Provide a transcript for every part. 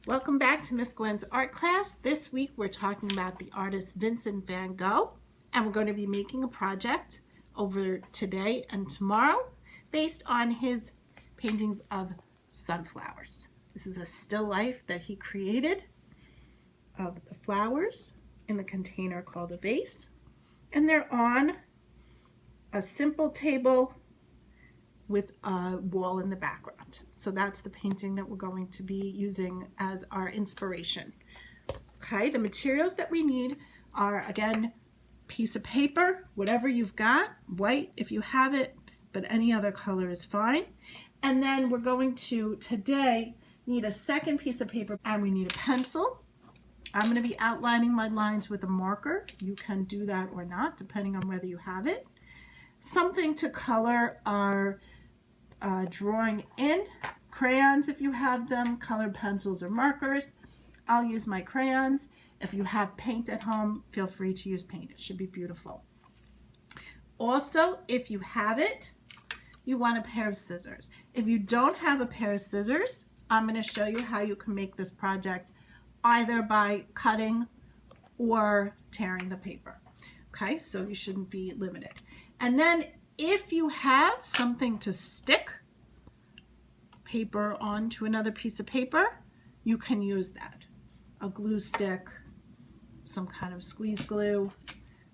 Welcome back to Miss Gwen's art class. This week we're talking about the artist Vincent van Gogh, and we're going to be making a project over today and tomorrow based on his paintings of sunflowers. This is a still life that he created of the flowers in the container called a vase, and they're on a simple table with a wall in the background. So that's the painting that we're going to be using as our inspiration. Okay, the materials that we need are, again, piece of paper, whatever you've got, white if you have it, but any other color is fine. And then we're going to today need a second piece of paper, and we need a pencil. I'm going to be outlining my lines with a marker. You can do that or not, depending on whether you have it. Something to color our drawing in, crayons if you have them, colored pencils or markers. I'll use my crayons. If you have paint at home, feel free to use paint. It should be beautiful. Also, if you have it, you want a pair of scissors. If you don't have a pair of scissors, I'm going to show you how you can make this project either by cutting or tearing the paper. Okay, so you shouldn't be limited. And then if you have something to stick paper onto another piece of paper, you can use that. A glue stick, some kind of squeeze glue,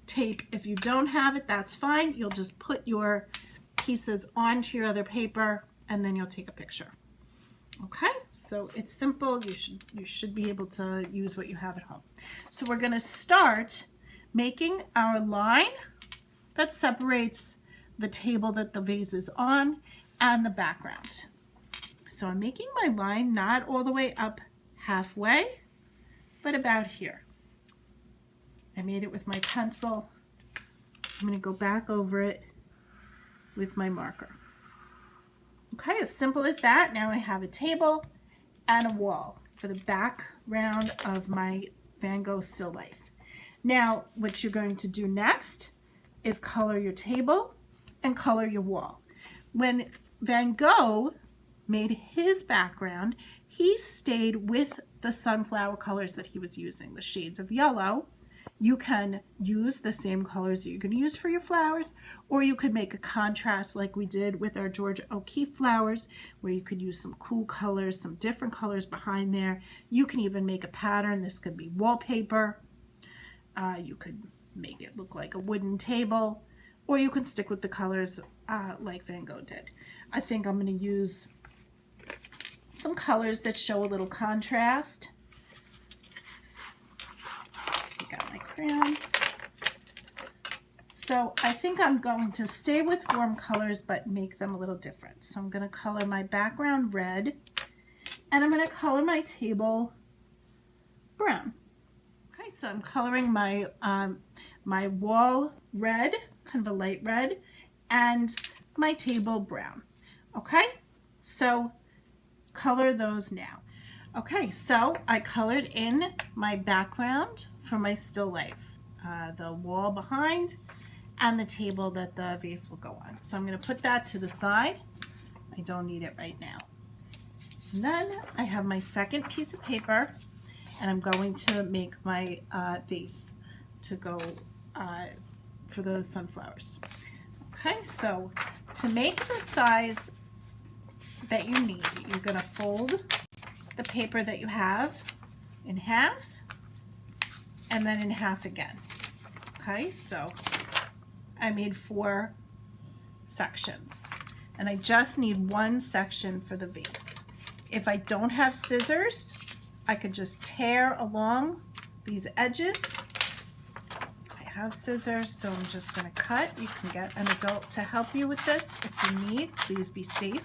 tape. If you don't have it, that's fine. You'll just put your pieces onto your other paper and then you'll take a picture. Okay, so it's simple. You should be able to use what you have at home. So we're going to start making our line that separates the table that the vase is on and the background. So I'm making my line not all the way up halfway, but about here. I made it with my pencil. I'm going to go back over it with my marker. Okay, as simple as that. Now I have a table and a wall for the background of my Van Gogh still life. Now, what you're going to do next is color your table and color your wall. When Van Gogh made his background, he stayed with the sunflower colors that he was using, the shades of yellow. You can use the same colors that you're going to use for your flowers, or you could make a contrast like we did with our Georgia O'Keeffe flowers, where you could use some cool colors, some different colors behind there. You can even make a pattern. This could be wallpaper. You could make it look like a wooden table, or you can stick with the colors like Van Gogh did. I think I'm going to use some colors that show a little contrast. I got my crayons. So I think I'm going to stay with warm colors but make them a little different. So I'm going to color my background red, and I'm going to color my table brown. Okay, so I'm coloring my my wall red, kind of a light red, and my table brown. Okay, so color those now. Okay, so I colored in my background for my still life, the wall behind and the table that the vase will go on. So I'm going to put that to the side. I don't need it right now. And then I have my second piece of paper, and I'm going to make my vase to go for those sunflowers. Okay, so to make the size that you need, you're going to fold the paper that you have in half and then in half again. Okay, so I made 4 sections, and I just need one section for the vase. If I don't have scissors, I could just tear along these edges. I have scissors, so I'm just going to cut. You can get an adult to help you with this if you need. Please be safe.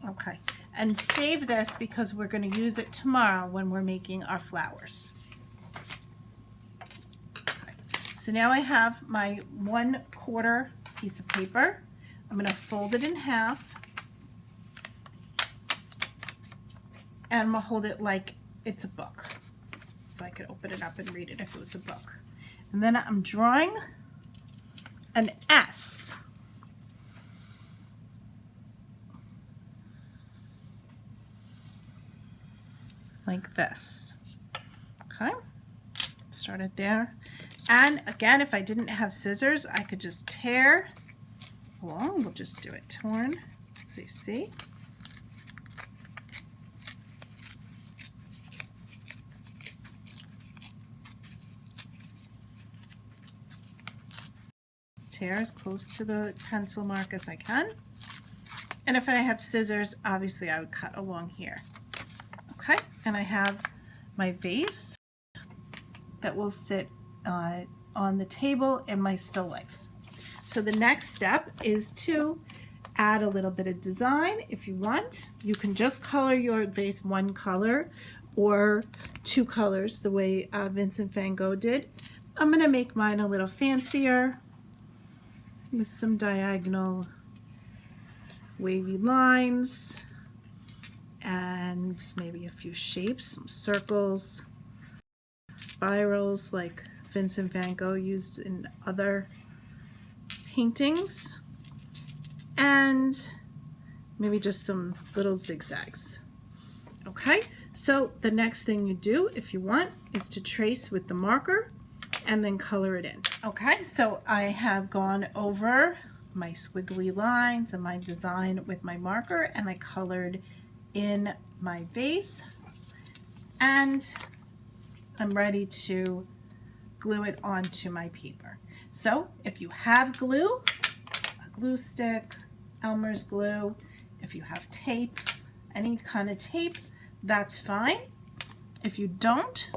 Okay, and save this because we're going to use it tomorrow when we're making our flowers. Okay. So now I have my 1/4 piece of paper. I'm going to fold it in half, and I'm going to hold it like it's a book. So I could open it up and read it if it was a book. And then I'm drawing an S. Like this. Okay, start it there. And again, if I didn't have scissors, I could just tear along. We'll just do it torn, so you see. Tear as close to the pencil mark as I can. And if I have scissors, obviously I would cut along here. Okay, and I have my vase that will sit on the table in my still life. So the next step is to add a little bit of design. If you want, you can just color your vase one color or two colors the way Vincent van Gogh did. I'm going to make mine a little fancier with some diagonal wavy lines and maybe a few shapes, some circles, spirals like Vincent van Gogh used in other paintings, and maybe just some little zigzags. Okay, so the next thing you do, if you want, is to trace with the marker and then color it in. Okay, so I have gone over my squiggly lines and my design with my marker, and I colored in my vase, and I'm ready to glue it onto my paper. So if you have glue, a glue stick, Elmer's glue, if you have tape, any kind of tape, that's fine. If you don't,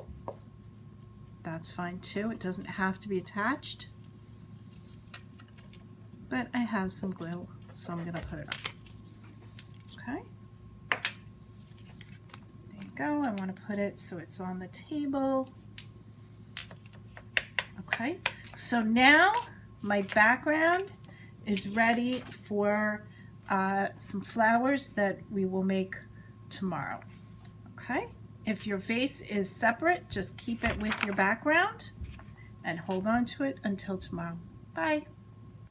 that's fine too. It doesn't have to be attached. But I have some glue, so I'm going to put it on. Okay. There you go. I want to put it so it's on the table. Okay. So now my background is ready for some flowers that we will make tomorrow. Okay. If your vase is separate, just keep it with your background and hold on to it until tomorrow. Bye.